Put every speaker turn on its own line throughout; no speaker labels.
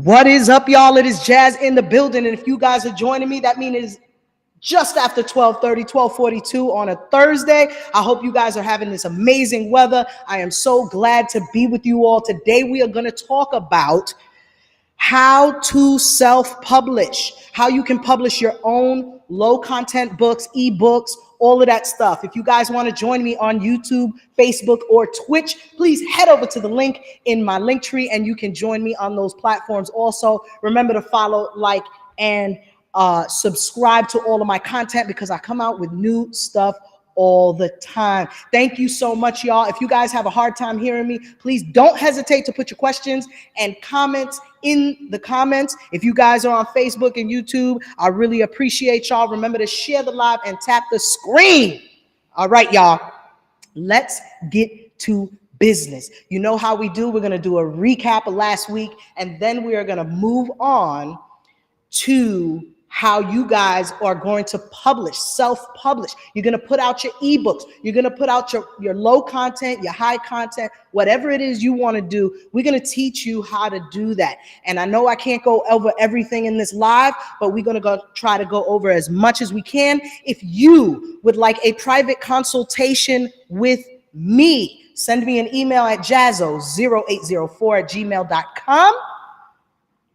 What is up, y'all? It is Jazz in the building, and if you guys are joining me, that means it's just after 12:30, 12:42 on a Thursday. I hope you guys are having this amazing weather. I am so glad to be with you all. Today we are going to talk about how to self-publish, how you can publish your own low-content books, ebooks, all of that stuff. If you guys want to join me on YouTube, Facebook, or Twitch, please head over to the link in my link tree and you can join me on those platforms. Also, remember to follow, like, and subscribe to all of my content because I come out with new stuff all the time. Thank you so much, y'all. If you guys have a hard time hearing me, please don't hesitate to put your questions and comments in the comments. If you guys are on Facebook and YouTube, I really appreciate y'all. Remember to share the live and tap the screen. All right, y'all, let's get to business. You know how we do. We're going to do a recap of last week, and then we are going to move on to how you guys are going to publish, self-publish. You're going to put out your ebooks. You're going to put out your low content, your high content, whatever it is you want to do. We're going to teach you how to do that. And I know I can't go over everything in this live, but we're going to try to go over as much as we can. If you would like a private consultation with me, send me an email at jazzo0804@gmail.com.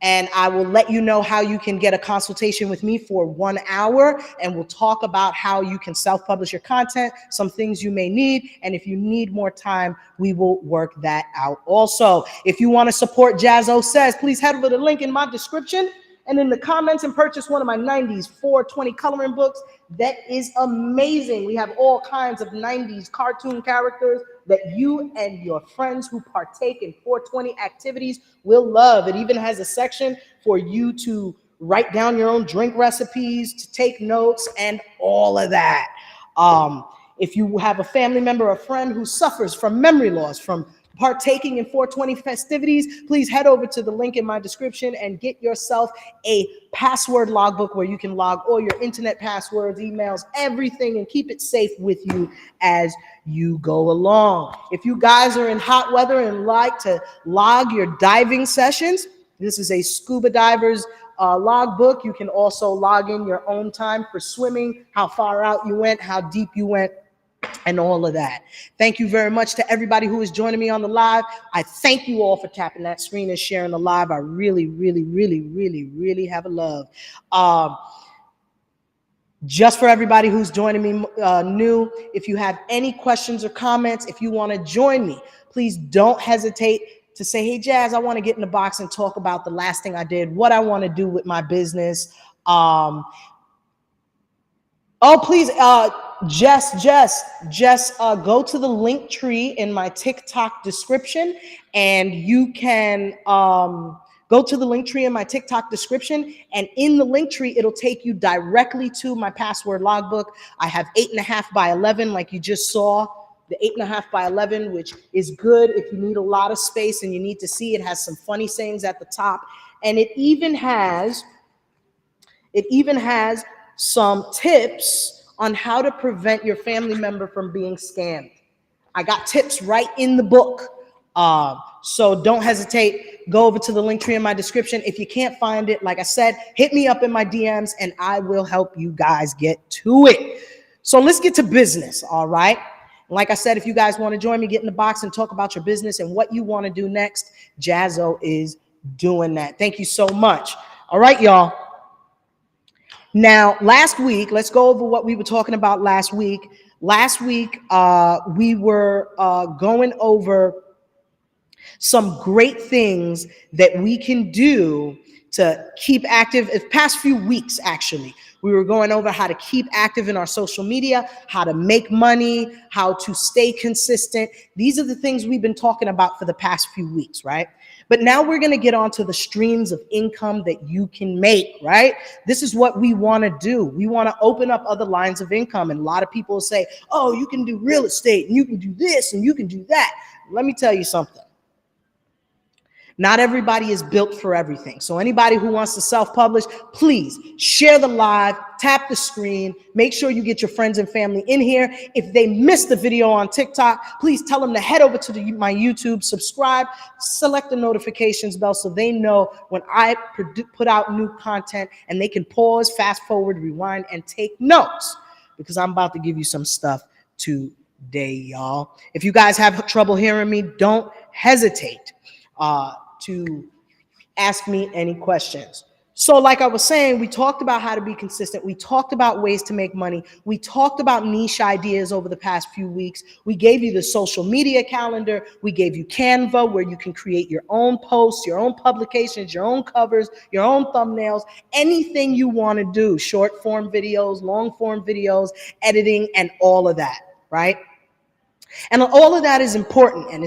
And I will let you know how you can get a consultation with me for 1 hour. And we'll talk about how you can self-publish your content, some things you may need. And if you need more time, we will work that out also. If you want to support Jazzo Says, please head over to the link in my description and in the comments and purchase one of my 90s 420 coloring books. That is amazing. We have all kinds of 90s cartoon characters that you and your friends who partake in 420 activities will love. It even has a section for you to write down your own drink recipes, to take notes, and all of that. If you have a family member or friend who suffers from memory loss from partaking in 420 festivities, please head over to the link in my description and get yourself a password logbook where you can log all your internet passwords, emails, everything, and keep it safe with you as you go along. If you guys are in hot weather and like to log your diving sessions, this is a scuba diver's logbook. You can also log in your own time for swimming, how far out you went, how deep you went, and all of that. Thank you very much to everybody who is joining me on the live. I thank you all for tapping that screen and sharing the live. I really, really, really, really, really have a love. Just for everybody who's joining me new, if you have any questions or comments, if you want to join me, please don't hesitate to say, hey, Jazz, I want to get in the box and talk about the last thing I did, what I want to do with my business. Please, just go to the link tree in my TikTok description, and you can go to the link tree in my TikTok description, and in the link tree, it'll take you directly to my password logbook. I have 8.5 by 11, like you just saw, the 8.5 by 11, which is good if you need a lot of space and you need to see. It has some funny sayings at the top, and it even has some tips on how to prevent your family member from being scammed. I got tips right in the book. So don't hesitate. Go over to the link tree in my description. If you can't find it, like I said, hit me up in my DMs and I will help you guys get to it. So let's get to business, all right? Like I said, if you guys want to join me, get in the box and talk about your business and what you want to do next, Jazzo is doing that. Thank you so much. All right, y'all. Now, last week, let's go over what we were talking about last week. Last week, we were going over some great things that we can do to keep active. The past few weeks, actually, we were going over how to keep active in our social media, how to make money, how to stay consistent. These are the things we've been talking about for the past few weeks, right? But now we're going to get on to the streams of income that you can make, right? This is what we want to do. We want to open up other lines of income. And a lot of people say, oh, you can do real estate and you can do this and you can do that. Let me tell you something. Not everybody is built for everything. So anybody who wants to self-publish, please share the live, tap the screen, make sure you get your friends and family in here. If they missed the video on TikTok, please tell them to head over to my YouTube, subscribe, select the notifications bell so they know when I put out new content, and they can pause, fast forward, rewind, and take notes, because I'm about to give you some stuff today, y'all. If you guys have trouble hearing me, don't hesitate to ask me any questions. So like I was saying, we talked about how to be consistent. We talked about ways to make money. We talked about niche ideas over the past few weeks. We gave you the social media calendar. We gave you Canva, where you can create your own posts, your own publications, your own covers, your own thumbnails, anything you want to do, short form videos, long form videos, editing, and all of that, right? And all of that is important, and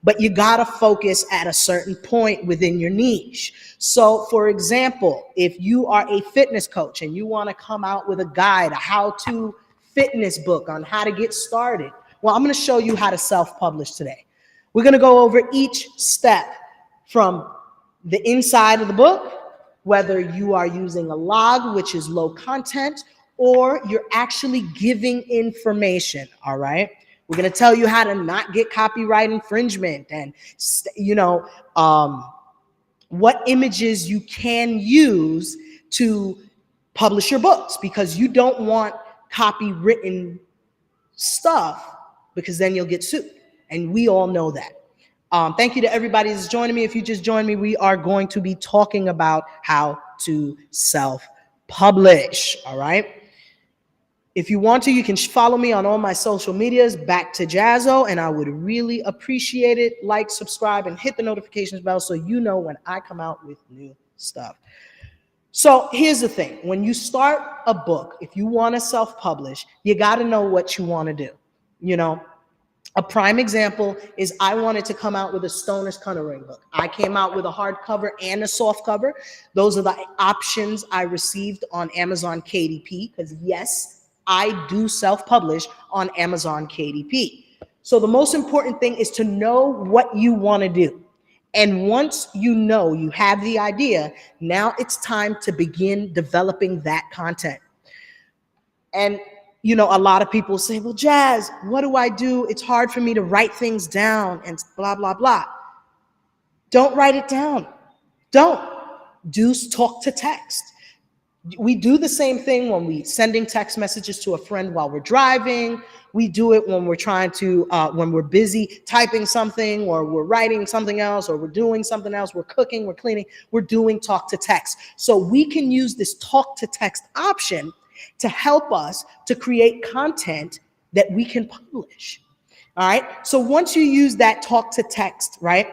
but you gotta focus at a certain point within your niche. So for example, if you are a fitness coach and you wanna come out with a guide, a how-to fitness book on how to get started, well, I'm gonna show you how to self-publish today. We're gonna go over each step from the inside of the book, whether you are using a log, which is low content, or you're actually giving information, all right? We're going to tell you how to not get copyright infringement, and, what images you can use to publish your books, because you don't want copywritten stuff, because then you'll get sued. And we all know that. Thank you to everybody that's joining me. If you just joined me, we are going to be talking about how to self-publish, all right? If you want to, you can follow me on all my social medias, back to Jazzo, and I would really appreciate it. Like, subscribe, and hit the notifications bell so you know when I come out with new stuff. So here's the thing. When you start a book, if you want to self-publish, you got to know what you want to do. A prime example is I wanted to come out with a Stoner's Coloring book. I came out with a hardcover and a soft cover. Those are the options I received on Amazon KDP, because yes, I do self-publish on Amazon KDP. So the most important thing is to know what you want to do. And once you know you have the idea, now it's time to begin developing that content. And, a lot of people say, well, Jazz, what do I do? It's hard for me to write things down and blah, blah, blah. Don't write it down. Don't. Do talk to text. We do the same thing when we're sending text messages to a friend while we're driving. We do it when we're trying to, when we're busy typing something, or we're writing something else, or we're doing something else, we're cooking, we're cleaning, we're doing talk to text. So we can use this talk to text option to help us to create content that we can publish. All right. So once you use that talk to text, right,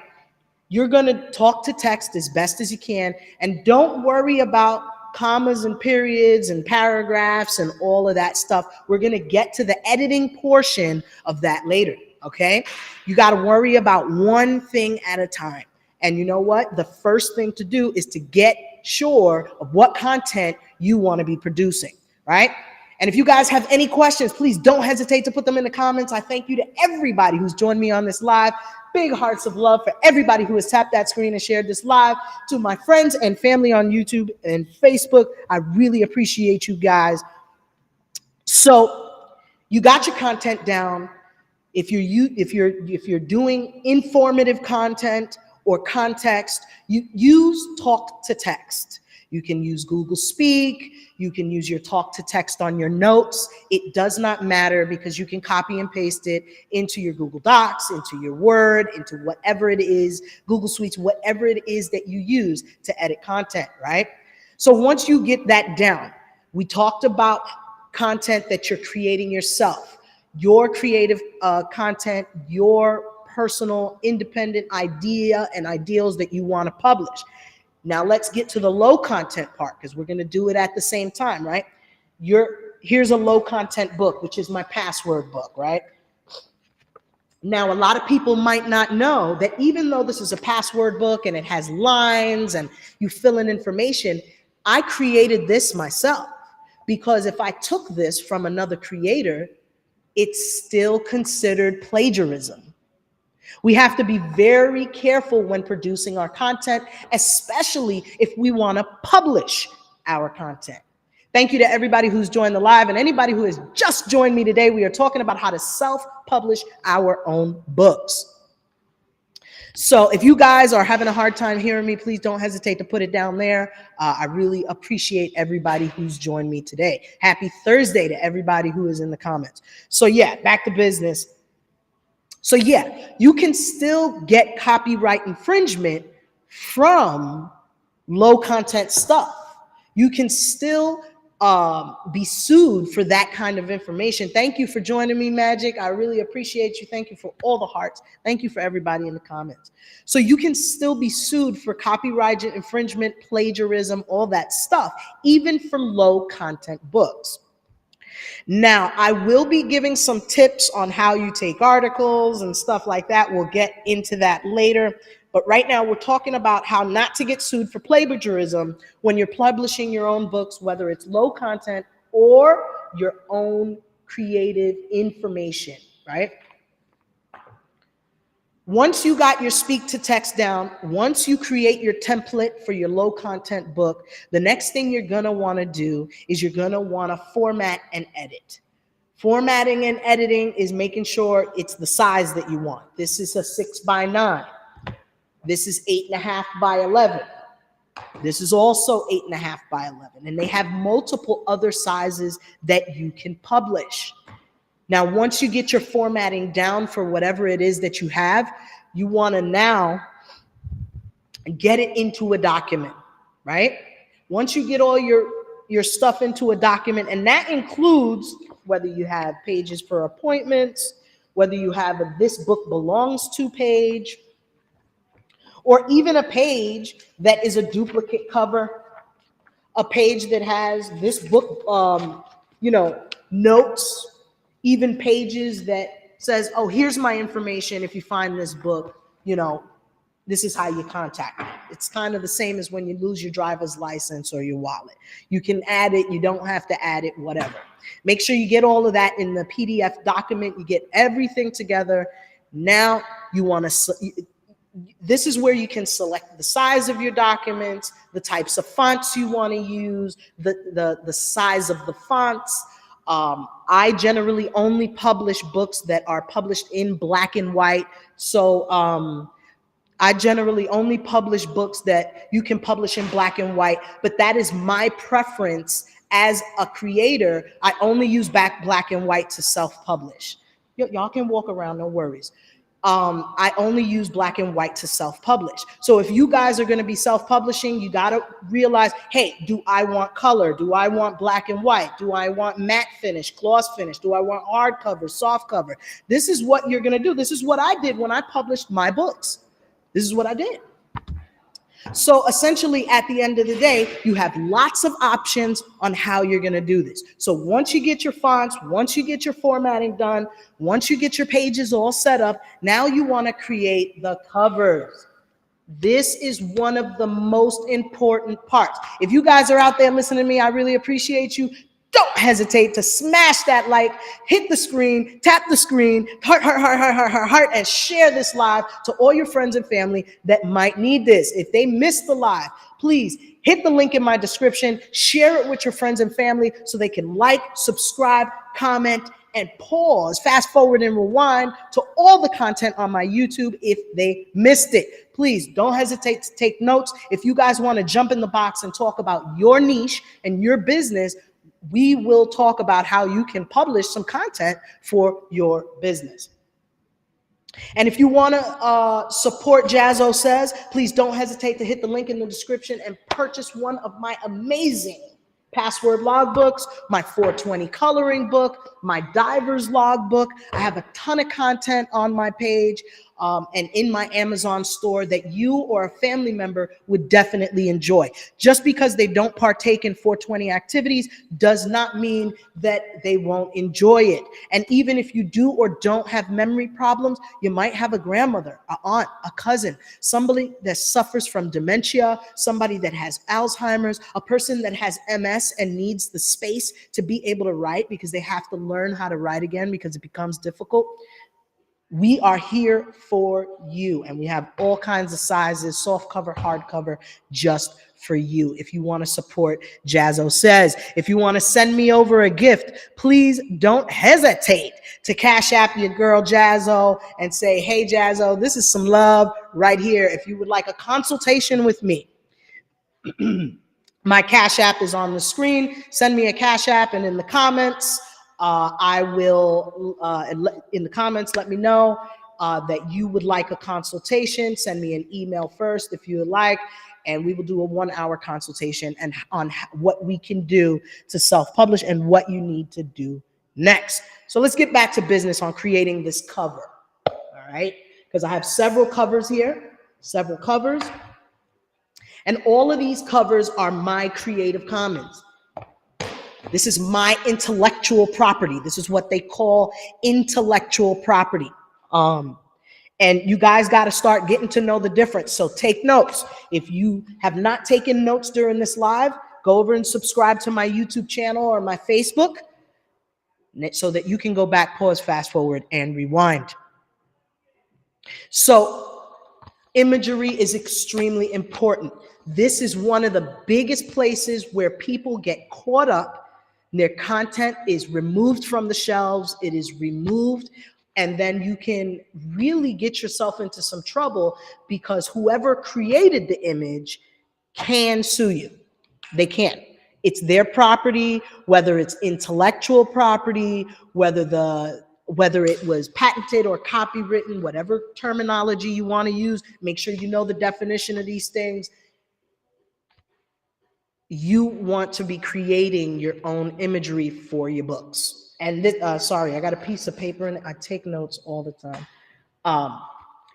you're going to talk to text as best as you can, and don't worry about commas and periods and paragraphs and all of that stuff. We're going to get to the editing portion of that later, okay? You got to worry about one thing at a time. And you know what? The first thing to do is to get sure of what content you want to be producing, right? And if you guys have any questions, please don't hesitate to put them in the comments. I thank you to everybody who's joined me on this live. Big hearts of love for everybody who has tapped that screen and shared this live. To my friends and family on YouTube and Facebook, I really appreciate you guys. So you got your content down. If you're doing informative content or context, you use talk to text. You can use Google Speak. You can use your talk to text on your notes. It does not matter, because you can copy and paste it into your Google Docs, into your Word, into whatever it is, Google Suites, whatever it is that you use to edit content, right? So once you get that down, we talked about content that you're creating yourself, your creative content, your personal independent idea and ideals that you want to publish. Now let's get to the low content part, because we're going to do it at the same time, right? Here's a low content book, which is my password book, right? Now, a lot of people might not know that even though this is a password book and it has lines and you fill in information, I created this myself, because if I took this from another creator, it's still considered plagiarism. We have to be very careful when producing our content, especially if we want to publish our content. Thank you to everybody who's joined the live and anybody who has just joined me today. We are talking about how to self-publish our own books. So if you guys are having a hard time hearing me, please don't hesitate to put it down there. I really appreciate everybody who's joined me today. Happy Thursday to everybody who is in the comments. So yeah, back to business. So yeah, you can still get copyright infringement from low content stuff. You can still be sued for that kind of information. Thank you for joining me, Magic. I really appreciate you. Thank you for all the hearts. Thank you for everybody in the comments. So you can still be sued for copyright infringement, plagiarism, all that stuff, even from low content books. Now, I will be giving some tips on how you take articles and stuff like that. We'll get into that later. But right now, we're talking about how not to get sued for plagiarism when you're publishing your own books, whether it's low content or your own creative information, right? Once you got your speak to text down, once you create your template for your low content book, the next thing you're gonna wanna do is you're gonna wanna format and edit. Formatting and editing is making sure it's the size that you want. This is a 6x9. This is 8.5 by 11. This is also 8.5 by 11. And they have multiple other sizes that you can publish. Now, once you get your formatting down for whatever it is that you have, you want to now get it into a document, right? Once you get all your stuff into a document, and that includes whether you have pages for appointments, whether you have a "this book belongs to" page, or even a page that is a duplicate cover, a page that has this book, notes, even pages that says, oh, here's my information. If you find this book, this is how you contact me. It's kind of the same as when you lose your driver's license or your wallet. You can add it, you don't have to add it, whatever. Make sure you get all of that in the PDF document. You get everything together. Now you want to, this is where you can select the size of your documents, the types of fonts you want to use, the size of the fonts. I generally only publish books that are published in black and white. So I generally only publish books that you can publish in black and white, but that is my preference as a creator. I only use black and white to self-publish. Y'all can walk around, no worries. I only use black and white to self-publish. So if you guys are going to be self-publishing, you got to realize, hey, do I want color? Do I want black and white? Do I want matte finish, gloss finish? Do I want hardcover, soft cover? This is what you're going to do. This is what I did when I published my books. This is what I did. So essentially, at the end of the day, you have lots of options on how you're going to do this. So once you get your fonts, once you get your formatting done, once you get your pages all set up, now you want to create the covers. This is one of the most important parts. If you guys are out there listening to me, I really appreciate you. Don't hesitate to smash that like, hit the screen, tap the screen, heart, and share this live to all your friends and family that might need this. If they missed the live, please hit the link in my description, share it with your friends and family so they can like, subscribe, comment, and pause, fast forward and rewind to all the content on my YouTube if they missed it. Please don't hesitate to take notes. If you guys want to jump in the box and talk about your niche and your business, we will talk about how you can publish some content for your business. And if you want to support Jazzo Says, please don't hesitate to hit the link in the description and purchase one of my amazing password logbooks, my 420 coloring book, my diver's logbook. I have a ton of content on my page and in my Amazon store that you or a family member would definitely enjoy. Just because they don't partake in 420 activities does not mean that they won't enjoy it. And even if you do or don't have memory problems, you might have a grandmother, an aunt, a cousin, somebody that suffers from dementia, somebody that has Alzheimer's, a person that has MS and needs the space to be able to write because they have to learn how to write again because it becomes difficult. We are here for you, and we have all kinds of sizes, soft cover, hard cover, just for you. If you want to support Jazzo Says, if you want to send me over a gift, please don't hesitate to cash app your girl Jazzo and say, hey Jazzo, this is some love right here. If you would like a consultation with me, my Cash App is on the screen. Send me a Cash App, and in the comments, I will, in the comments, let me know that you would like a consultation. Send me an email first if you would like, and we will do a 1-hour consultation and on what we can do to self-publish and what you need to do next. So let's get back to business on creating this cover, all right? Because I have several covers here, several covers. And all of these covers are my Creative Commons. This is my intellectual property. This is what they call intellectual property. And you guys got to start getting to know the difference. So take notes. If you have not taken notes during this live, go over and subscribe to my YouTube channel or my Facebook so that you can go back, pause, fast forward, and rewind. So imagery is extremely important. This is one of the biggest places where people get caught up. Their content is removed from the shelves. It is removed. And then you can really get yourself into some trouble because whoever created the image can sue you. They can. It's their property, whether it's intellectual property, whether it was patented or copywritten, whatever terminology you want to use, make sure you know the definition of these things. You want to be creating your own imagery for your books. And this, sorry, I got a piece of paper and I take notes all the time.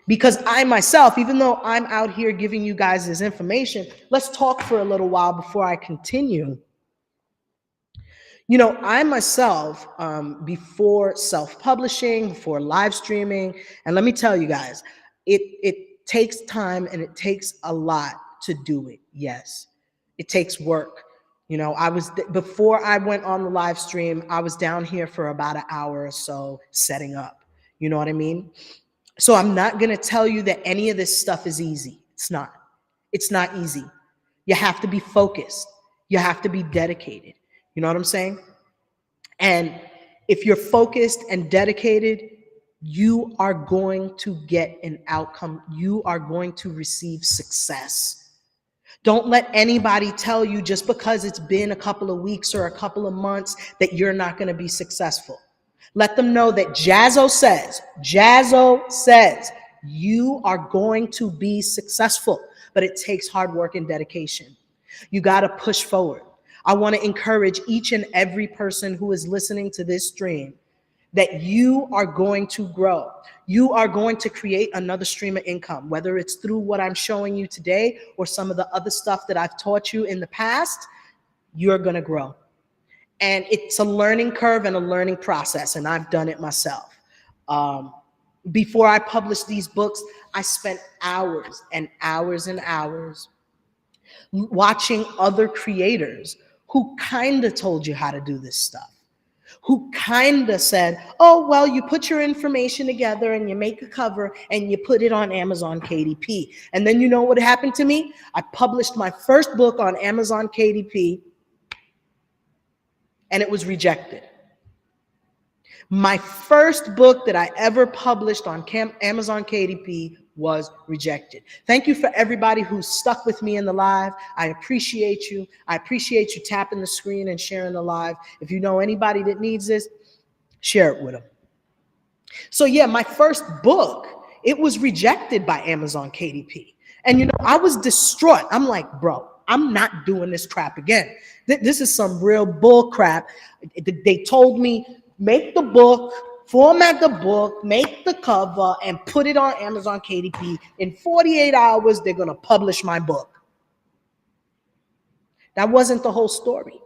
Because I myself, even though I'm out here giving you guys this information, let's talk for a little while before I continue. You know, I myself, before self-publishing, before live streaming, and let me tell you guys, it takes time and it takes a lot to do it. Yes, it takes work. You know, before I went on the live stream, I was down here for about an hour or so setting up. You know what I mean? So I'm not going to tell you that any of this stuff is easy. It's not. It's not easy. You have to be focused. You have to be dedicated. You know what I'm saying? And if you're focused and dedicated, you are going to get an outcome. You are going to receive success. Don't let anybody tell you just because it's been a couple of weeks or a couple of months that you're not going to be successful. Let them know that Jazzo says you are going to be successful, but it takes hard work and dedication. You got to push forward. I want to encourage each and every person who is listening to this stream that you are going to grow. You are going to create another stream of income, whether it's through what I'm showing you today or some of the other stuff that I've taught you in the past. You're going to grow. And it's a learning curve and a learning process, and I've done it myself. Before I published these books, I spent hours and hours and hours watching other creators who kind of told you how to do this stuff, who kind of said, oh, well, you put your information together and you make a cover and you put it on Amazon KDP. And then you know what happened to me? I published my first book on Amazon KDP and it was rejected. My first book that I ever published on Amazon KDP was rejected. Thank you for everybody who stuck with me in the live. I appreciate you. I appreciate you tapping the screen and sharing the live. If you know anybody that needs this, share it with them. So yeah, my first book, it was rejected by Amazon KDP. And you know, I was distraught. I'm like, bro, I'm not doing this crap again. This is some real bull crap. They told me, make the book, format the book, make the cover, and put it on Amazon KDP. In 48 hours, they're going to publish my book. That wasn't the whole story.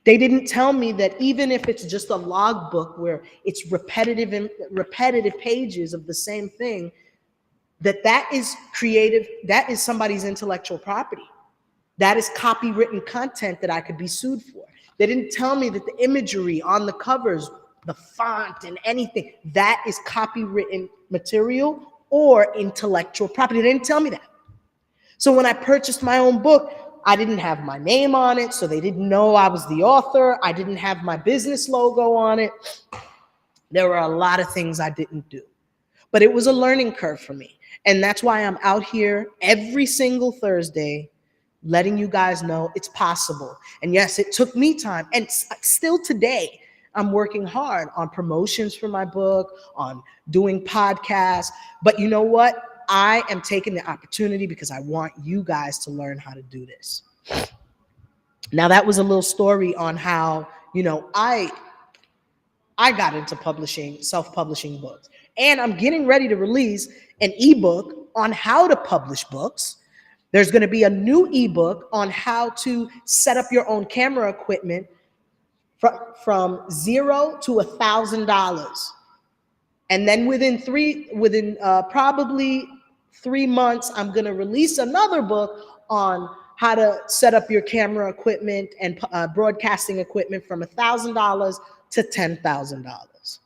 They didn't tell me that even if it's just a log book where it's repetitive pages of the same thing, that is creative, that is somebody's intellectual property. That is copywritten content that I could be sued for. They didn't tell me that the imagery on the covers the font and anything. That is copywritten material or intellectual property. They didn't tell me that. So when I purchased my own book, I didn't have my name on it, so they didn't know I was the author. I didn't have my business logo on it. There were a lot of things I didn't do, but it was a learning curve for me. And that's why I'm out here every single Thursday letting you guys know it's possible. And yes, it took me time. And still today, I'm working hard on promotions for my book, on doing podcasts. But you know what? I am taking the opportunity because I want you guys to learn how to do this. Now, that was a little story on how, I got into publishing, self-publishing books. And I'm getting ready to release an ebook on how to publish books. There's going to be a new ebook on how to set up your own camera equipment from $0 to $1,000. And then within probably 3 months, I'm going to release another book on how to set up your camera equipment and broadcasting equipment from $1,000 to $10,000.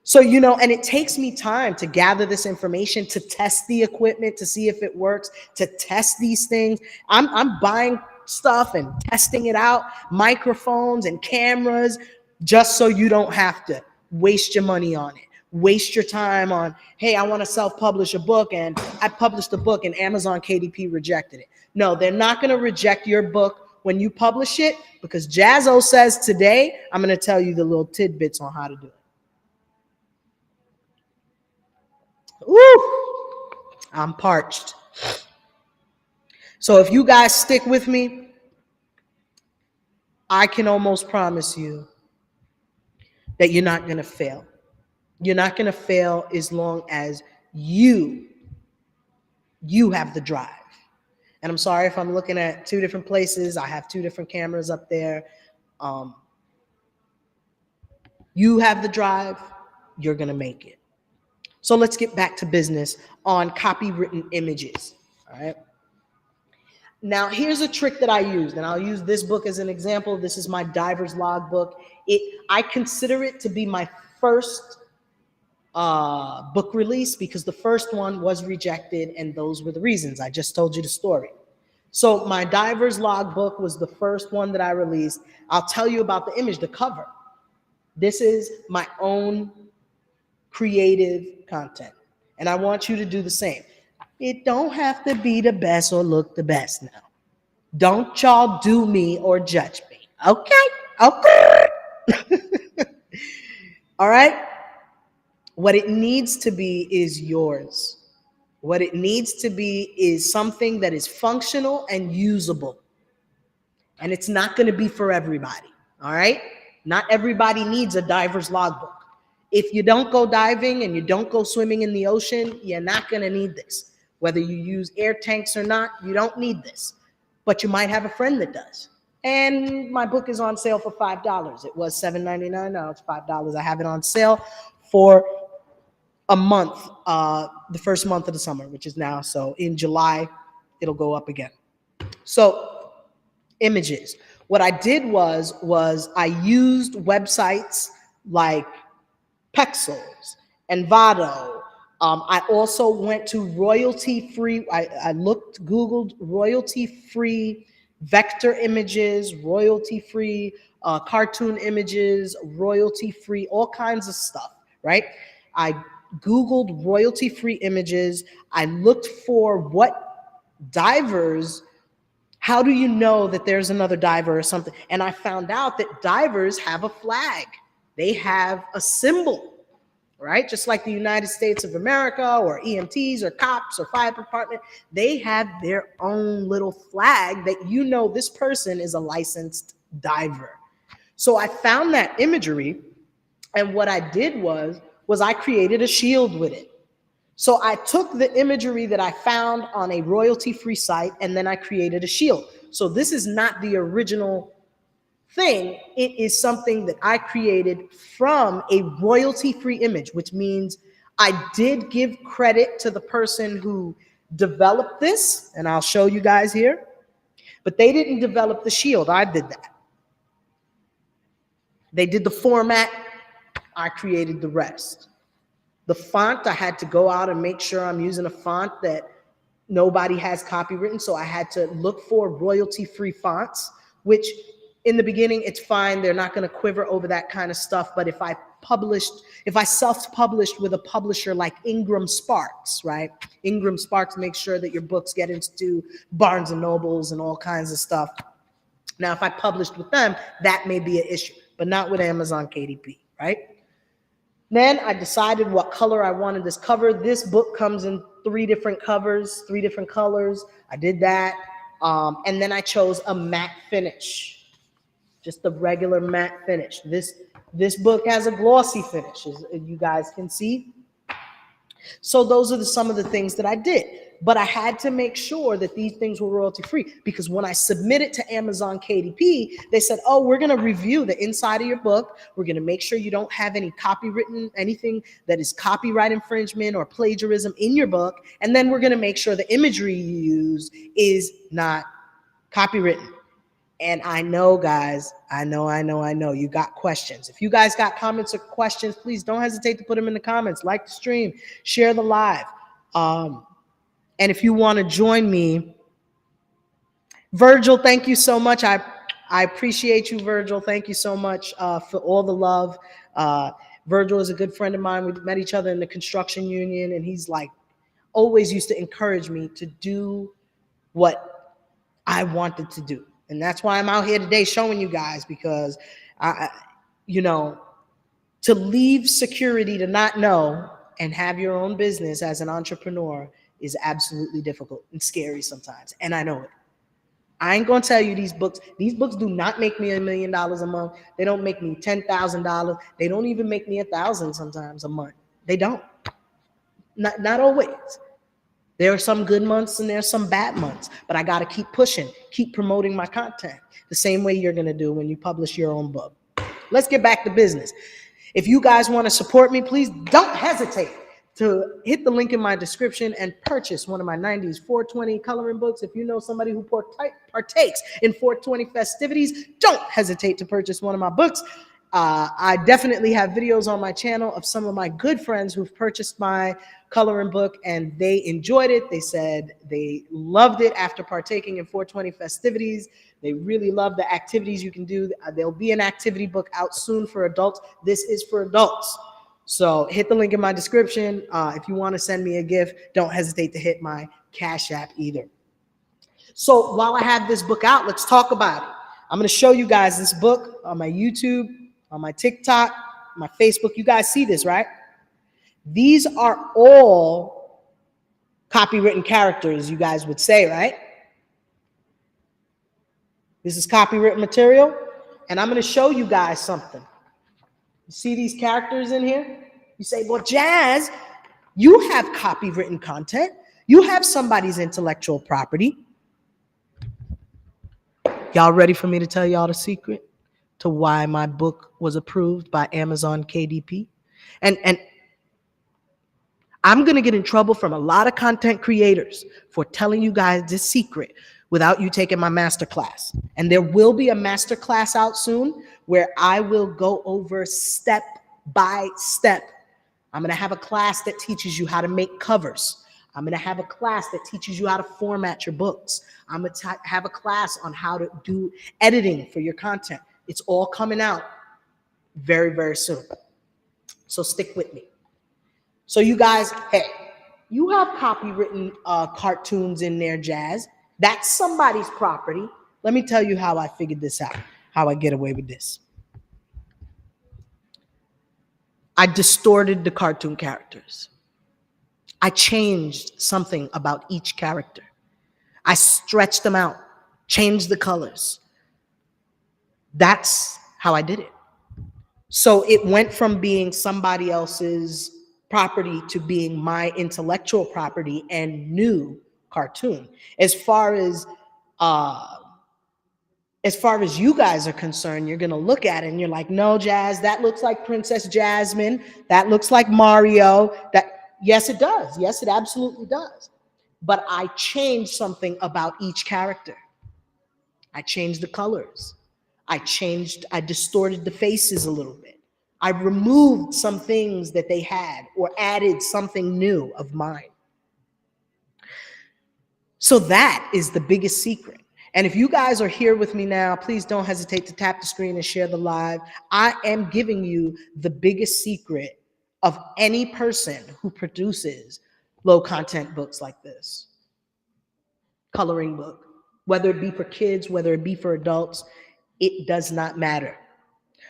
So, and it takes me time to gather this information, to test the equipment, to see if it works, to test these things. I'm buying stuff and testing it out, microphones and cameras, just so you don't have to waste your money on it. Waste your time on, hey, I want to self-publish a book, and I published a book and Amazon KDP rejected it. No, they're not going to reject your book when you publish it, because Jazzo says today, I'm going to tell you the little tidbits on how to do it. Woo! I'm parched. So if you guys stick with me, I can almost promise you that you're not going to fail. You're not going to fail as long as you have the drive. And I'm sorry if I'm looking at two different places. I have two different cameras up there. You have the drive, you're going to make it. So let's get back to business on copywritten images. All right. Now, here's a trick that I used, and I'll use this book as an example. This is my Diver's Log book. I consider it to be my first book release because the first one was rejected, and those were the reasons. I just told you the story. So my Diver's Log book was the first one that I released. I'll tell you about the image, the cover. This is my own creative content, and I want you to do the same. It don't have to be the best or look the best now. Don't y'all do me or judge me. Okay. All right. What it needs to be is yours. What it needs to be is something that is functional and usable. And it's not going to be for everybody. All right. Not everybody needs a Diver's Log book. If you don't go diving and you don't go swimming in the ocean, you're not going to need this. Whether you use air tanks or not, you don't need this. But you might have a friend that does. And my book is on sale for $5. It was $7.99. Now it's $5. I have it on sale for a month, the first month of the summer, which is now. So in July, it'll go up again. So images. What I did was I used websites like Pexels and Vado. I also went to royalty-free. I Googled royalty-free vector images, royalty-free cartoon images, royalty-free, all kinds of stuff, right? I Googled royalty-free images. I looked for what divers, how do you know that there's another diver or something? And I found out that divers have a flag. They have a symbol. Right? Just like the United States of America or EMTs or cops or fire department, they have their own little flag that this person is a licensed diver. So I found that imagery, and what I did was I created a shield with it. So I took the imagery that I found on a royalty-free site, and then I created a shield. So this is not the original thing. It is something that I created from a royalty-free image, which means I did give credit to the person who developed this, and I'll show you guys here, but they didn't develop the shield. I did that. They did the format, I created the rest. The font, I had to go out and make sure I'm using a font that nobody has copywritten. So I had to look for royalty-free fonts, which in the beginning, it's fine. They're not going to quiver over that kind of stuff. But if I self-published with a publisher like Ingram Sparks, right? Ingram Sparks makes sure that your books get into Barnes and Nobles and all kinds of stuff. Now, if I published with them, that may be an issue, but not with Amazon KDP, right? Then I decided what color I wanted this cover. This book comes in 3 different covers, 3 different colors. I did that. And then I chose a matte finish, just a regular matte finish. This book has a glossy finish, as you guys can see. So those are some of the things that I did. But I had to make sure that these things were royalty free, because when I submitted to Amazon KDP, they said, oh, we're going to review the inside of your book. We're going to make sure you don't have any copywritten, anything that is copyright infringement or plagiarism in your book. And then we're going to make sure the imagery you use is not copywritten. And I know, guys, I know you got questions. If you guys got comments or questions, please don't hesitate to put them in the comments. Like the stream, share the live. And if you want to join me, Virgil, thank you so much. I appreciate you, Virgil. Thank you so much for all the love. Virgil is a good friend of mine. We met each other in the construction union, and he's like always used to encourage me to do what I wanted to do. And that's why I'm out here today showing you guys, because to leave security, to not know and have your own business as an entrepreneur is absolutely difficult and scary sometimes. And I know it. I ain't going to tell you these books do not make me $1 million a month. They don't make me $10,000. They don't even make me $1,000 sometimes a month. They don't. Not always. There are some good months and there's some bad months, but I got to keep pushing, keep promoting my content the same way you're going to do when you publish your own book. Let's get back to business. If you guys want to support me, please don't hesitate to hit the link in my description and purchase one of my 90s 420 coloring books. If you know somebody who partakes in 420 festivities, don't hesitate to purchase one of my books. I definitely have videos on my channel of some of my good friends who've purchased my coloring book, and they enjoyed it. They said they loved it after partaking in 420 festivities. They really love the activities you can do. There'll be an activity book out soon for adults. This is for adults. So hit the link in my description. If you want to send me a gift, don't hesitate to hit my Cash App either. So while I have this book out, let's talk about it. I'm going to show you guys this book on my YouTube, on my TikTok, my Facebook. You guys see this, right? These are all copywritten characters, you guys would say, right? This is copywritten material. And I'm going to show you guys something. You see these characters in here? You say, well, Jazz, you have copywritten content. You have somebody's intellectual property. Y'all ready for me to tell y'all the secret to why my book was approved by Amazon KDP? And I'm going to get in trouble from a lot of content creators for telling you guys this secret without you taking my masterclass. And there will be a masterclass out soon where I will go over step by step. I'm going to have a class that teaches you how to make covers. I'm going to have a class that teaches you how to format your books. I'm going to have a class on how to do editing for your content. It's all coming out very, very soon. So stick with me. So you guys, hey, you have copywritten cartoons in there, Jazz. That's somebody's property. Let me tell you how I figured this out, how I get away with this. I distorted the cartoon characters. I changed something about each character. I stretched them out, changed the colors. That's how I did it. So it went from being somebody else's property to being my intellectual property and new cartoon. As far as you guys are concerned, you're going to look at it and you're like, no, Jazz, that looks like Princess Jasmine. That looks like Mario. Yes, it does. Yes, it absolutely does. But I changed something about each character. I changed the colors. I distorted the faces a little bit. I removed some things that they had or added something new of mine. So that is the biggest secret. And if you guys are here with me now, please don't hesitate to tap the screen and share the live. I am giving you the biggest secret of any person who produces low content books like this. Coloring book, whether it be for kids, whether it be for adults, it does not matter.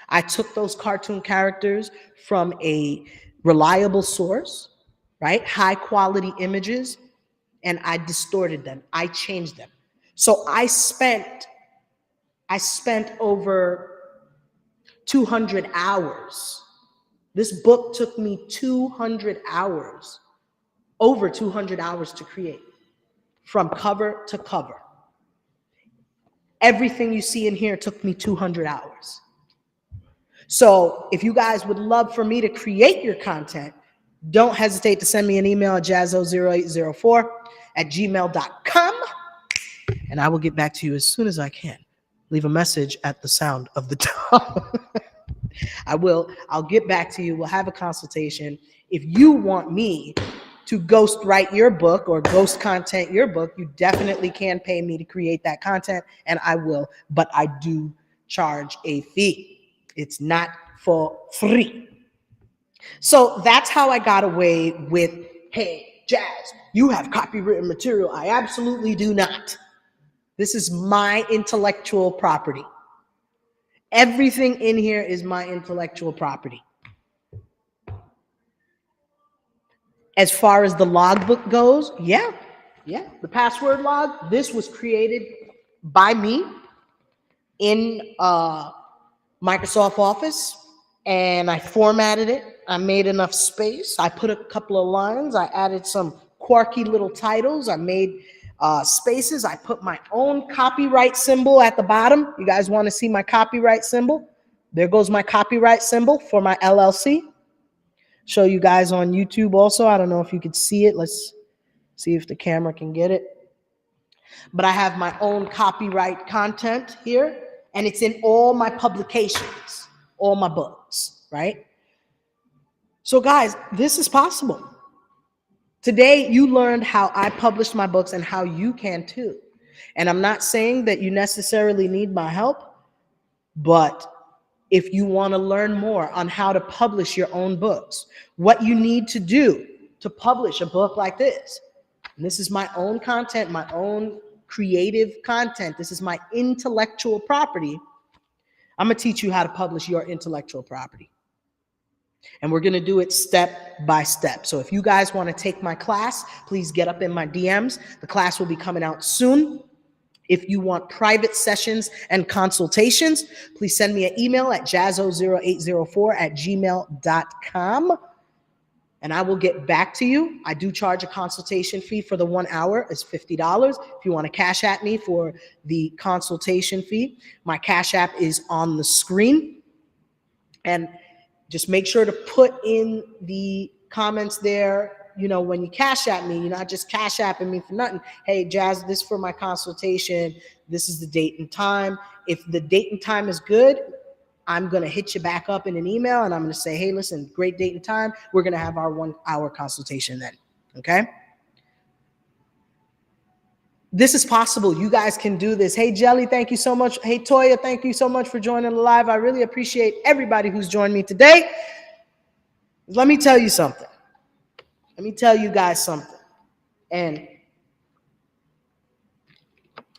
I took those cartoon characters from a reliable source, right? High quality images, and I distorted them. I changed them. So I spent over 200 hours. This book took me 200 hours, over 200 hours to create, from cover to cover. Everything you see in here took me 200 hours. So if you guys would love for me to create your content, don't hesitate to send me an email at jazzo0804@gmail.com, and I will get back to you as soon as I can. Leave a message at the sound of the tone. I'll get back to you. We'll have a consultation. If you want me to ghost write your book or ghost content your book, you definitely can pay me to create that content, and I will, but I do charge a fee. It's not for free. So that's how I got away with, hey, Jazz, you have copywritten material. I absolutely do not. This is my intellectual property. Everything in here is my intellectual property. As far as the logbook goes, yeah, the password log, this was created by me in Microsoft Office, and I formatted it. I made enough space. I put a couple of lines. I added some quirky little titles. I made spaces. I put my own copyright symbol at the bottom. You guys want to see my copyright symbol? There goes my copyright symbol for my LLC. Show you guys on YouTube also. I don't know if you could see it. Let's see if the camera can get it. But I have my own copyright content here, and it's in all my publications, all my books, right? So guys, this is possible. Today, you learned how I published my books and how you can too. And I'm not saying that you necessarily need my help, but if you want to learn more on how to publish your own books, what you need to do to publish a book like this, and this is my own content, my own creative content, this is my intellectual property, I'm going to teach you how to publish your intellectual property. And we're going to do it step by step. So if you guys want to take my class, please get up in my DMs. The class will be coming out soon. If you want private sessions and consultations, please send me an email at jazzo0804@gmail.com, and I will get back to you. I do charge a consultation fee for the 1 hour. It's $50. If you want to cash at me for the consultation fee, my Cash App is on the screen. And just make sure to put in the comments there, you know, when you cash at me, you're not just cash apping me for nothing. Hey, Jazz, this is for my consultation. This is the date and time. If the date and time is good, I'm going to hit you back up in an email, and I'm going to say, hey, listen, great date and time. We're going to have our 1 hour consultation then. Okay? This is possible. You guys can do this. Hey, Jelly, thank you so much. Hey, Toya, thank you so much for joining the live. I really appreciate everybody who's joined me today. Let me tell you something. Let me tell you guys something. And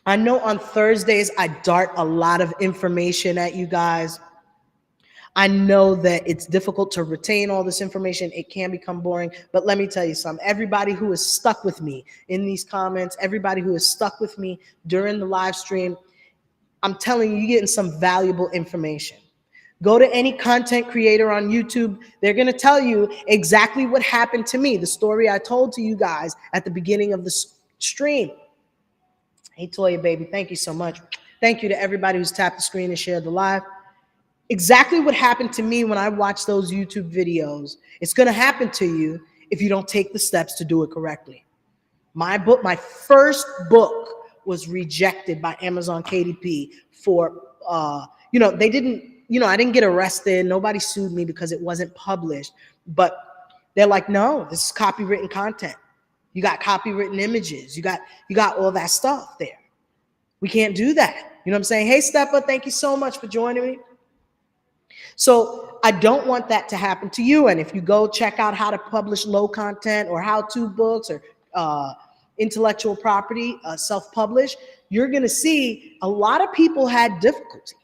I know on Thursdays, I dart a lot of information at you guys. I know that it's difficult to retain all this information. It can become boring, but let me tell you something. Everybody who is stuck with me in these comments, everybody who is stuck with me during the live stream, I'm telling you, you're getting some valuable information. Go to any content creator on YouTube. They're going to tell you exactly what happened to me, the story I told to you guys at the beginning of the stream. Hey, Toya, baby, thank you so much. Thank you to everybody who's tapped the screen and shared the live. Exactly what happened to me when I watched those YouTube videos, it's going to happen to you if you don't take the steps to do it correctly. My book, my first book was rejected by Amazon KDP for, they didn't I didn't get arrested. Nobody sued me because it wasn't published. But they're like, no, this is copywritten content. You got copywritten images. You got all that stuff there. We can't do that. You know what I'm saying? Hey, Steppa, thank you so much for joining me. So I don't want that to happen to you. And if you go check out how to publish low content or how-to books or intellectual property, self-publish, you're going to see a lot of people had difficulty.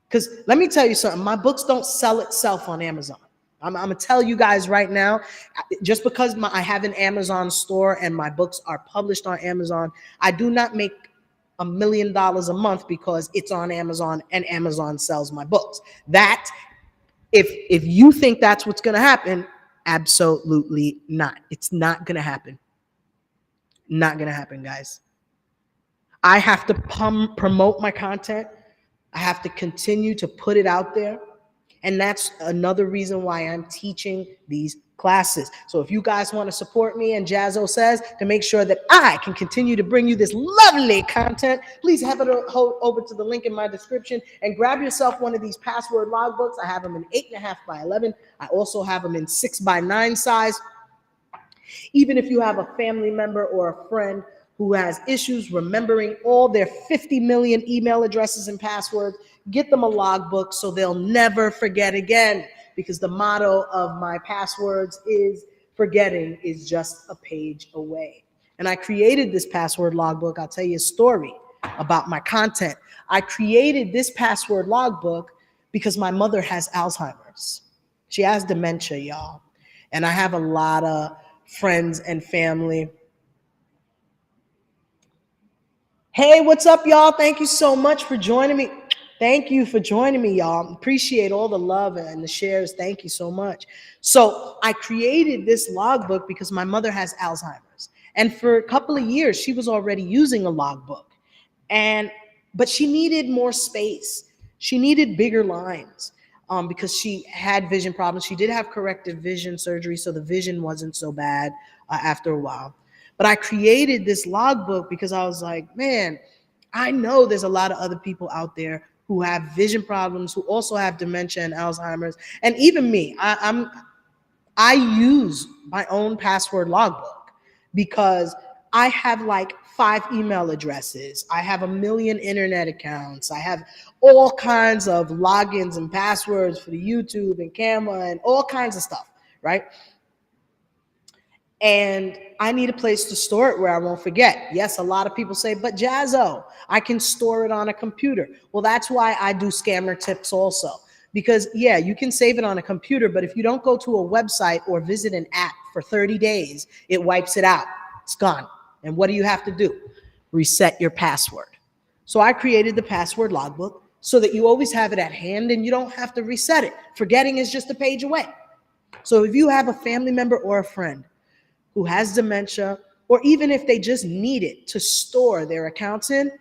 Because let me tell you something, my books don't sell itself on Amazon. I'm going to tell you guys right now, just because I have an Amazon store and my books are published on Amazon, I do not make $1 million a month because it's on Amazon and Amazon sells my books. That, if you think that's what's going to happen, absolutely not. It's not going to happen. Not going to happen, guys. I have to promote my content. I have to continue to put it out there. And that's another reason why I'm teaching these classes. So if you guys want to support me, and Jazzo says, to make sure that I can continue to bring you this lovely content, please head over to the link in my description and grab yourself one of these password logbooks. I have them in 8.5 by 11. I also have them in 6 by 9 size. Even if you have a family member or a friend who has issues remembering all their 50 million email addresses and passwords, get them a logbook so they'll never forget again. Because the motto of my passwords is, forgetting is just a page away. And I created this password logbook. I'll tell you a story about my content. I created this password logbook because my mother has Alzheimer's. She has dementia, y'all. And I have a lot of friends and family. Hey, what's up, y'all? Thank you so much for joining me. Thank you for joining me, y'all. Appreciate all the love and the shares. Thank you so much. So I created this logbook because my mother has Alzheimer's. And for a couple of years, she was already using a logbook. But she needed more space. She needed bigger lines because she had vision problems. She did have corrective vision surgery, so the vision wasn't so bad after a while. But I created this logbook because I was like, man, I know there's a lot of other people out there who have vision problems, who also have dementia and Alzheimer's. And even me, I use my own password logbook because I have like 5 email addresses. I have 1 million internet accounts. I have all kinds of logins and passwords for the YouTube and camera and all kinds of stuff, right? And I need a place to store it where I won't forget. Yes, a lot of people say, but Jazzo, I can store it on a computer. Well, that's why I do scammer tips also. Because yeah, you can save it on a computer, but if you don't go to a website or visit an app for 30 days, it wipes it out. It's gone. And what do you have to do? Reset your password. So I created the password logbook so that you always have it at hand and you don't have to reset it. Forgetting is just a page away. So if you have a family member or a friend who has dementia, or even if they just need it to store their accounts in,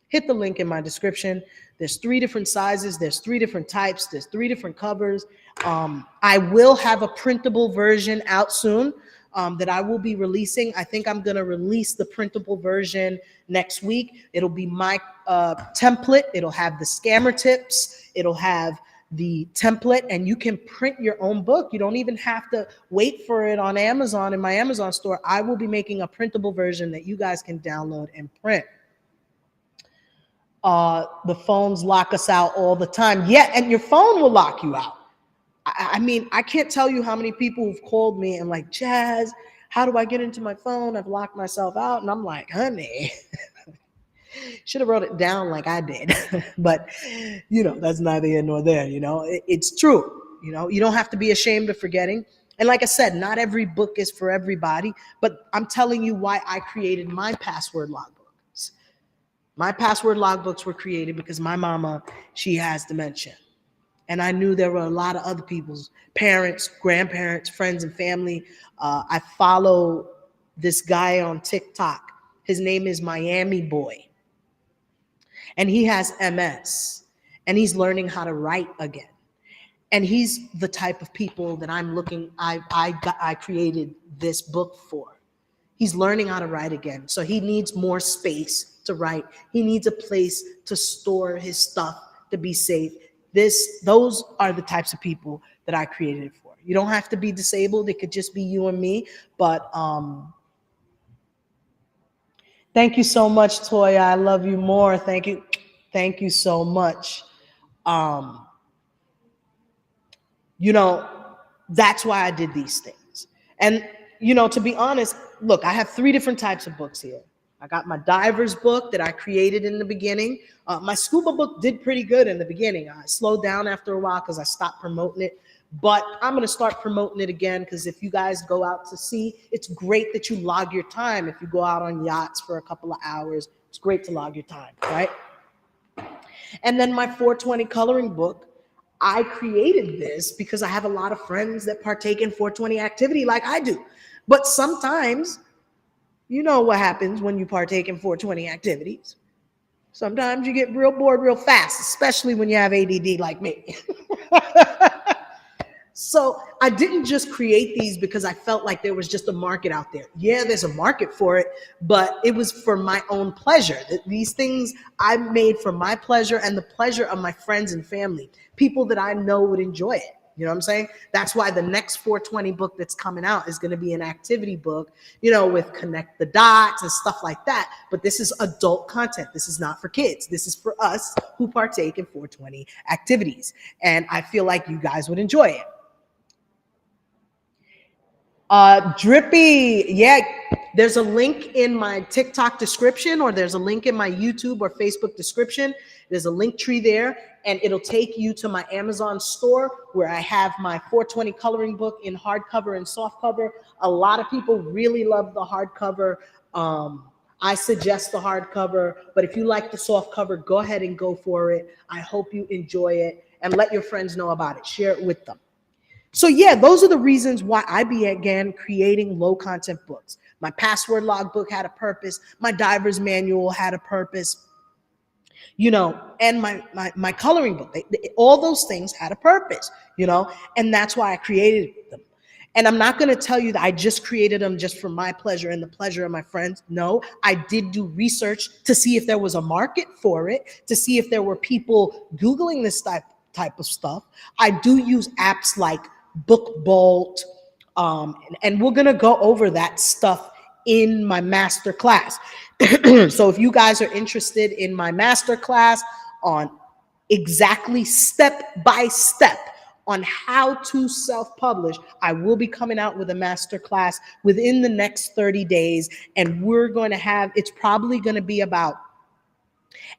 hit the link in my description. There's 3 different sizes. There's 3 different types. There's 3 different covers. I will have a printable version out soon that I will be releasing. I think I'm going to release the printable version next week. It'll be my template. It'll have the scammer tips. It'll have the template, and you can print your own book. You don't even have to wait for it on Amazon. In my Amazon store, I will be making a printable version that you guys can download and print. The phones lock us out all the time. Yeah, and your phone will lock you out. I mean, I can't tell you how many people who've called me and like, Jazz, how do I get into my phone? I've locked myself out. And I'm like, honey, should have wrote it down like I did. But, that's neither here nor there. It's true. You don't have to be ashamed of forgetting. And like I said, not every book is for everybody, but I'm telling you why I created my password logbooks. My password logbooks were created because my mama, she has dementia. And I knew there were a lot of other people's parents, grandparents, friends, and family. I follow this guy on TikTok. His name is Miami Boy. And he has MS. And he's learning how to write again. And he's the type of people that I created this book for. He's learning how to write again. So he needs more space to write. He needs a place to store his stuff to be safe. Those are the types of people that I created it for. You don't have to be disabled. It could just be you and me. But thank you so much, Toya. I love you more. Thank you. Thank you so much. Um, you know, that's why I did these things. And, to be honest, look, I have 3 different types of books here. I got my divers book that I created in the beginning. My scuba book did pretty good in the beginning. I slowed down after a while because I stopped promoting it. But I'm going to start promoting it again, because if you guys go out to sea, it's great that you log your time. If you go out on yachts for a couple of hours, it's great to log your time, right? And then my 420 coloring book, I created this because I have a lot of friends that partake in 420 activity like I do. But sometimes, you know what happens when you partake in 420 activities. Sometimes you get real bored real fast, especially when you have ADD like me. So I didn't just create these because I felt like there was just a market out there. Yeah, there's a market for it, but it was for my own pleasure. These things I made for my pleasure and the pleasure of my friends and family, people that I know would enjoy it. You know what I'm saying? That's why the next 420 book that's coming out is going to be an activity book, with connect the dots and stuff like that. But this is adult content. This is not for kids. This is for us who partake in 420 activities. And I feel like you guys would enjoy it. Drippy, yeah, there's a link in my TikTok description, or there's a link in my YouTube or Facebook description. There's a link tree there, and it'll take you to my Amazon store where I have my 420 coloring book in hardcover and softcover. A lot of people really love the hardcover. I suggest the hardcover, but if you like the softcover, go ahead and go for it. I hope you enjoy it, and let your friends know about it. Share it with them. So yeah, those are the reasons why I began creating low content books. My password log book had a purpose. My diver's manual had a purpose, and my coloring book. All those things had a purpose, and that's why I created them. And I'm not going to tell you that I just created them just for my pleasure and the pleasure of my friends. No, I did do research to see if there was a market for it, to see if there were people Googling this type of stuff. I do use apps like BookBolt, and we're going to go over that stuff in my master class. So if you guys are interested in my master class on exactly step by step on how to self-publish, I will be coming out with a master class within the next 30 days. And we're going to have, it's probably going to be about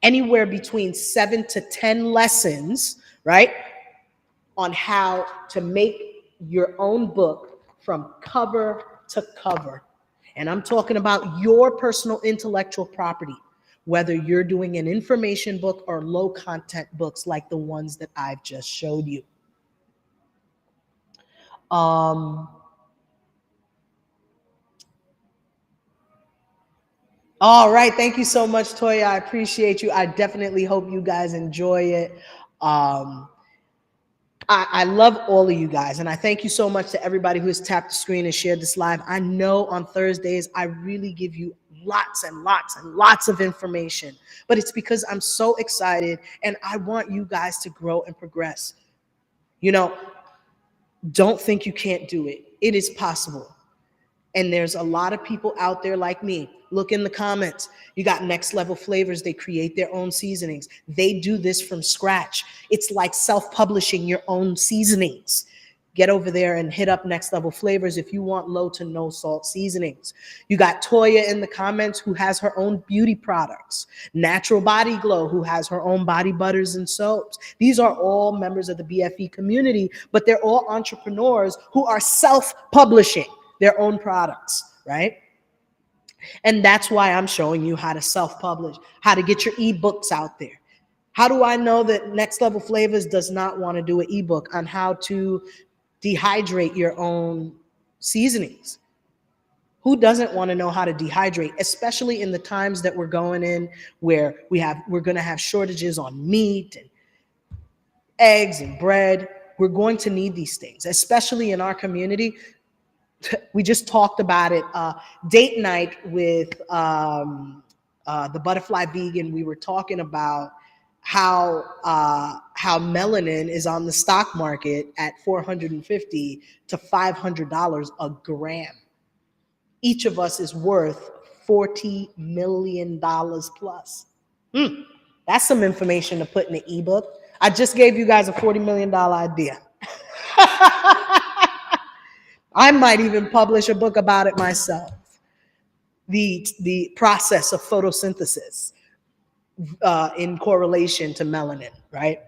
anywhere between 7 to 10 lessons, right, on how to make your own book from cover to cover. And I'm talking about your personal intellectual property, whether you're doing an information book or low content books like the ones that I've just showed you. All right. Thank you so much, Toya. I appreciate you. I definitely hope you guys enjoy it. I love all of you guys, and I thank you so much to everybody who has tapped the screen and shared this live. I know on Thursdays, I really give you lots and lots and lots of information, but it's because I'm so excited and I want you guys to grow and progress. Don't think you can't do it. It is possible. And there's a lot of people out there like me. Look in the comments. You got Next Level Flavors. They create their own seasonings. They do this from scratch. It's like self-publishing your own seasonings. Get over there and hit up Next Level Flavors if you want low to no salt seasonings. You got Toya in the comments who has her own beauty products. Natural Body Glow who has her own body butters and soaps. These are all members of the BFE community, but they're all entrepreneurs who are self-publishing their own products, right? And that's why I'm showing you how to self-publish, how to get your ebooks out there. How do I know that Next Level Flavors does not want to do an ebook on how to dehydrate your own seasonings? Who doesn't want to know how to dehydrate, especially in the times that we're going in where we're going to have shortages on meat and eggs and bread. We're going to need these things, especially in our community. We just talked about it, date night with the Butterfly Vegan. We were talking about how melanin is on the stock market at $450 to $500 a gram. Each of us is worth $40 million plus. That's some information to put in the ebook. I just gave you guys a $40 million idea. I might even publish a book about it myself. The process of photosynthesis in correlation to melanin, right?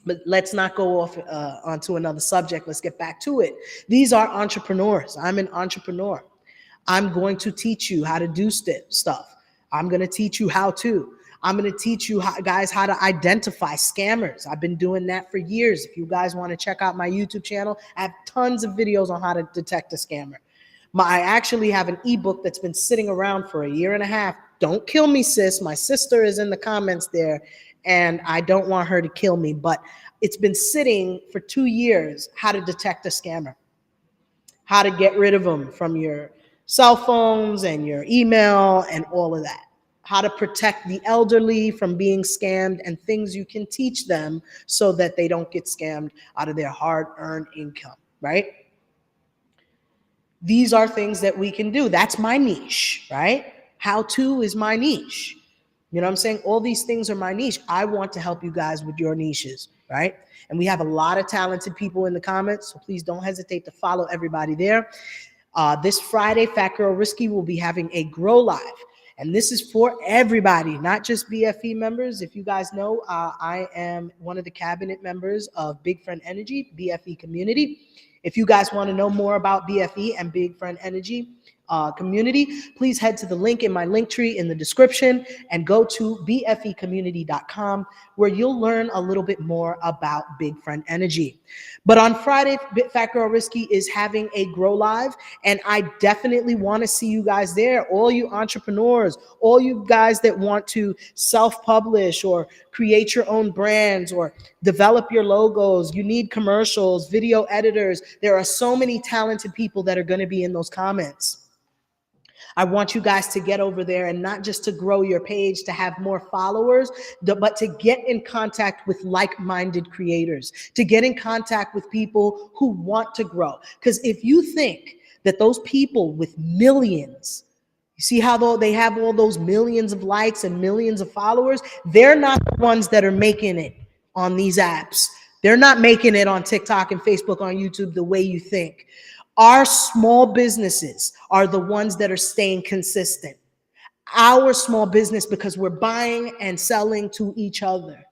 But let's not go off onto another subject. Let's get back to it. These are entrepreneurs. I'm an entrepreneur. I'm going to teach you how to do stuff. I'm going to teach you how to. I'm going to teach you guys how to identify scammers. I've been doing that for years. If you guys want to check out my YouTube channel, I have tons of videos on how to detect a scammer. I actually have an ebook that's been sitting around for a year and a half. Don't kill me, sis. My sister is in the comments there, and I don't want her to kill me, but it's been sitting for 2 years, how to detect a scammer, how to get rid of them from your cell phones and your email and all of that, how to protect the elderly from being scammed, and things you can teach them so that they don't get scammed out of their hard-earned income, right? These are things that we can do. That's my niche, right? How to is my niche. You know what I'm saying? All these things are my niche. I want to help you guys with your niches, right? And we have a lot of talented people in the comments, so please don't hesitate to follow everybody there. This Friday, Fat Girl Risky will be having a Grow Live. And this is for everybody, not just BFE members. If you guys know, I am one of the cabinet members of Big Friend Energy, BFE community. If you guys want to know more about BFE and Big Friend Energy community, please head to the link in my link tree in the description and go to bfecommunity.com, where you'll learn a little bit more about Big Friend Energy. But on Friday, Fat Girl Risky is having a Grow Live, and I definitely want to see you guys there. All you entrepreneurs, all you guys that want to self-publish or create your own brands or develop your logos, you need commercials, video editors. There are so many talented people that are going to be in those comments. I want you guys to get over there, and not just to grow your page, to have more followers, but to get in contact with like-minded creators, to get in contact with people who want to grow. Because if you think that those people with millions, you see how they have all those millions of likes and millions of followers, they're not the ones that are making it on these apps. They're not making it on TikTok and Facebook, on YouTube, the way you think. Our small businesses are the ones that are staying consistent. Our small business, because we're buying and selling to each other.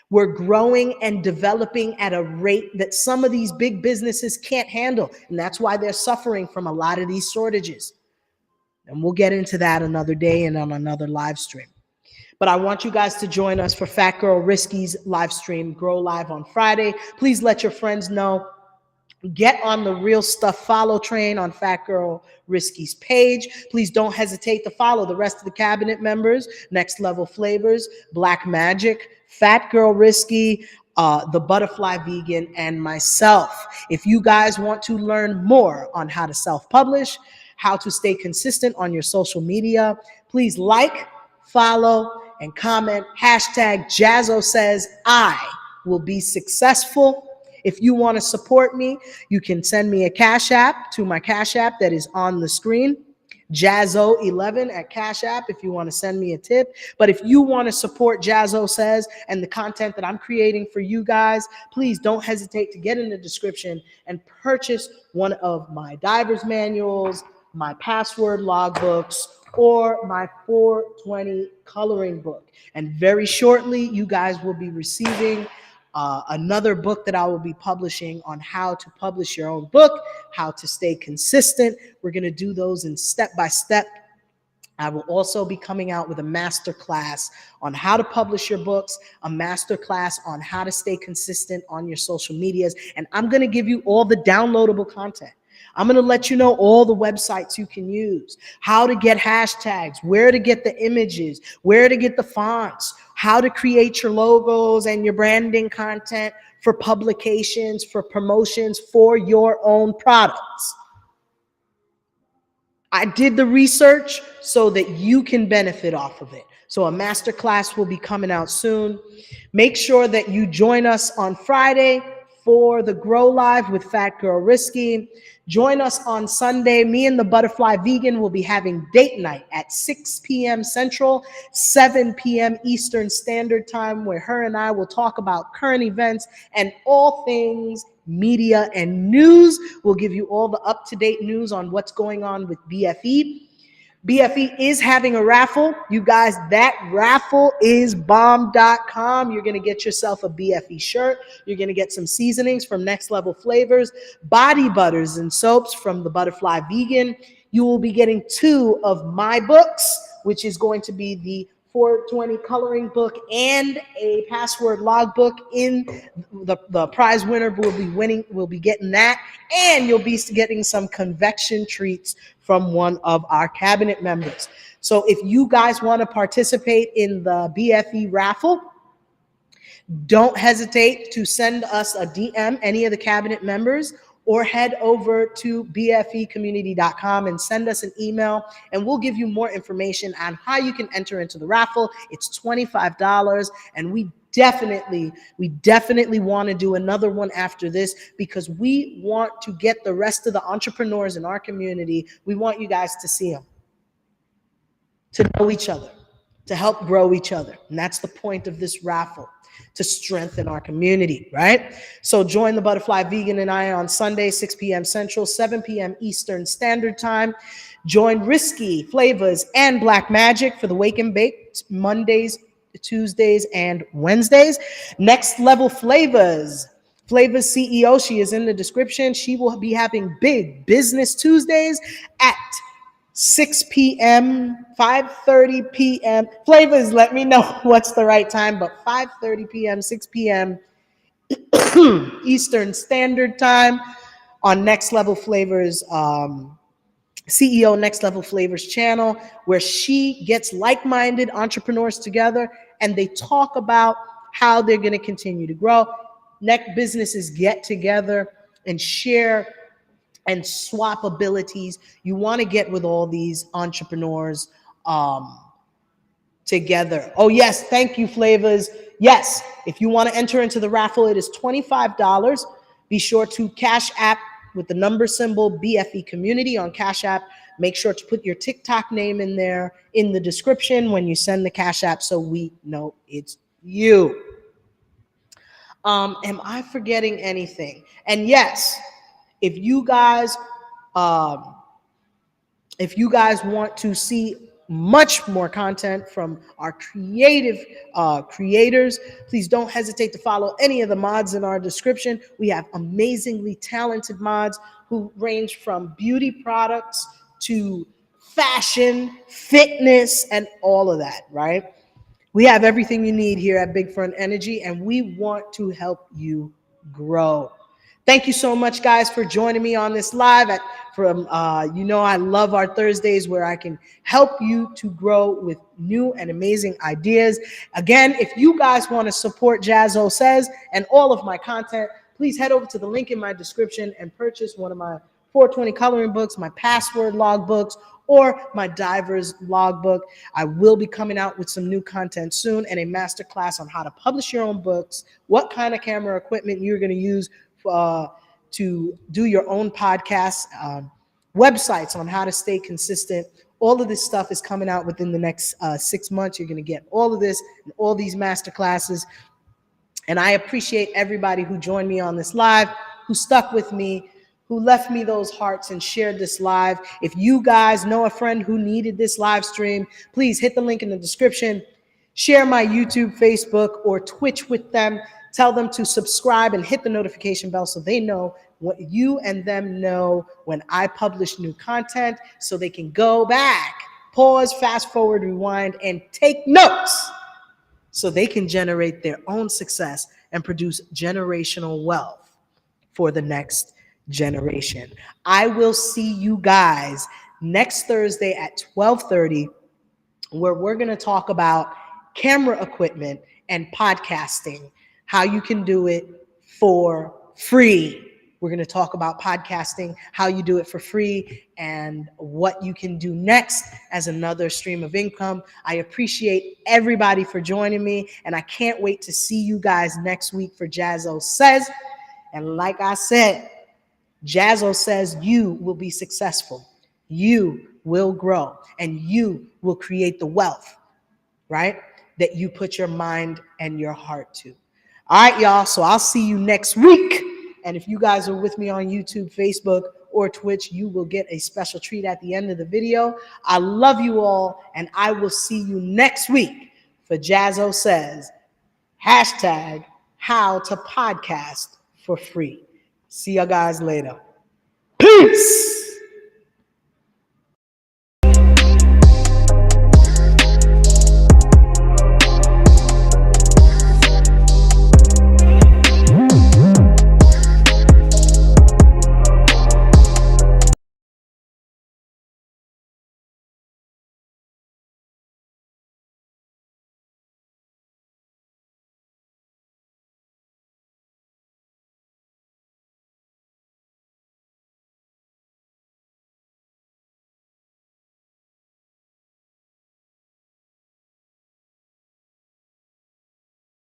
We're growing and developing at a rate that some of these big businesses can't handle. And that's why they're suffering from a lot of these shortages. And we'll get into that another day and on another live stream. But I want you guys to join us for Fat Girl Risky's live stream, Grow Live, on Friday. Please let your friends know. Get on the Real Stuff follow train on Fat Girl Risky's page. Please don't hesitate to follow the rest of the cabinet members, Next Level Flavors, Black Magic, Fat Girl Risky, the Butterfly Vegan, and myself. If you guys want to learn more on how to self-publish, how to stay consistent on your social media, please like, follow, and comment. Hashtag Jazzo says I will be successful. If you want to support me, you can send me a Cash App to my Cash App that is on the screen, Jazzo11 at Cash App, if you want to send me a tip. But if you want to support Jazzo Says and the content that I'm creating for you guys, please don't hesitate to get in the description and purchase one of my diver's manuals, my password logbooks, or my 420 coloring book. And very shortly, you guys will be receiving another book that I will be publishing on how to publish your own book, how to stay consistent. We're going to do those in step by step. I will also be coming out with a master class on how to publish your books, a master class on how to stay consistent on your social medias, and I'm going to give you all the downloadable content. I'm going to let you know all the websites you can use, how to get hashtags, where to get the images, where to get the fonts, how to create your logos and your branding content for publications, for promotions, for your own products. I did the research so that you can benefit off of it, So a masterclass will be coming out soon. Make sure that you join us on Friday for the Grow Live with Fat Girl Risky. Join us on Sunday. Me and the Butterfly Vegan will be having date night at 6 p.m. Central, 7 p.m. Eastern Standard Time, where her and I will talk about current events and all things media and news. We'll give you all the up-to-date news on what's going on with BFE. BFE is having a raffle. You guys, that raffle is bomb.com. You're going to get yourself a BFE shirt. You're going to get some seasonings from Next Level Flavors, body butters and soaps from the Butterfly Vegan. You will be getting 2 of my books, which is going to be the 420 coloring book and a password log book. In the prize winner will be getting that, and you'll be getting some convection treats from one of our cabinet members. So if you guys want to participate in the BFE raffle, don't hesitate to send us a DM, any of the cabinet members, or head over to bfecommunity.com and send us an email, and we'll give you more information on how you can enter into the raffle. It's $25, and we definitely want to do another one after this, because we want to get the rest of the entrepreneurs in our community. We want you guys to see them, to know each other, to help grow each other. And that's the point of this raffle, to strengthen our community, right? So join the Butterfly Vegan and I on Sunday, 6 p.m. Central, 7 p.m. Eastern Standard Time. Join Risky Flavors and Black Magic for the Wake and Bake Mondays, Tuesdays, and Wednesdays. Next Level Flavors CEO, she is in the description. She will be having Big Business Tuesdays at 6 p.m., 5:30 p.m. Flavors, let me know what's the right time, but 5:30 p.m., 6 p.m. Eastern Standard Time on Next Level Flavors, CEO Next Level Flavors channel, where she gets like-minded entrepreneurs together and they talk about how they're going to continue to grow. Next businesses get together and share and swap abilities. You want to get with all these entrepreneurs together. Oh, yes. Thank you, Flavors. Yes. If you want to enter into the raffle, it is $25. Be sure to Cash App with the number symbol BFE Community on Cash App. Make sure to put your TikTok name in there in the description when you send the Cash App, so we know it's you. Am I forgetting anything? And yes, if you guys want to see much more content from our creative creators, please don't hesitate to follow any of the mods in our description. We have amazingly talented mods who range from beauty products to fashion, fitness, and all of that, right? We have everything you need here at Big Front Energy, and we want to help you grow. Thank you so much, guys, for joining me on this live. I love our Thursdays where I can help you to grow with new and amazing ideas. Again, if you guys want to support Jazzo Says and all of my content, please head over to the link in my description and purchase one of my 420 coloring books, my password log books, or my diver's logbook. I will be coming out with some new content soon, and a masterclass on how to publish your own books, what kind of camera equipment you're going to use to do your own podcasts, websites on how to stay consistent. All of this stuff is coming out within the next 6 months. You're going to get all of this and all these masterclasses. And I appreciate everybody who joined me on this live, who stuck with me, who left me those hearts and shared this live. If you guys know a friend who needed this live stream, please hit the link in the description, share my YouTube, Facebook, or Twitch with them. Tell them to subscribe and hit the notification bell so they know what you and them know when I publish new content, so they can go back, pause, fast forward, rewind, and take notes so they can generate their own success and produce generational wealth for the next generation. I will see you guys next Thursday at 12:30, where we're going to talk about camera equipment and podcasting, how you can do it for free. We're going to talk about podcasting, how you do it for free, and what you can do next as another stream of income. I appreciate everybody for joining me, and I can't wait to see you guys next week for Jazzo Says. And like I said, Jazzo says you will be successful, you will grow, and you will create the wealth, right, that you put your mind and your heart to. All right, y'all. So I'll see you next week. And if you guys are with me on YouTube, Facebook, or Twitch, you will get a special treat at the end of the video. I love you all, and I will see you next week for Jazzo Says, hashtag how to podcast for free. See you guys later. Peace.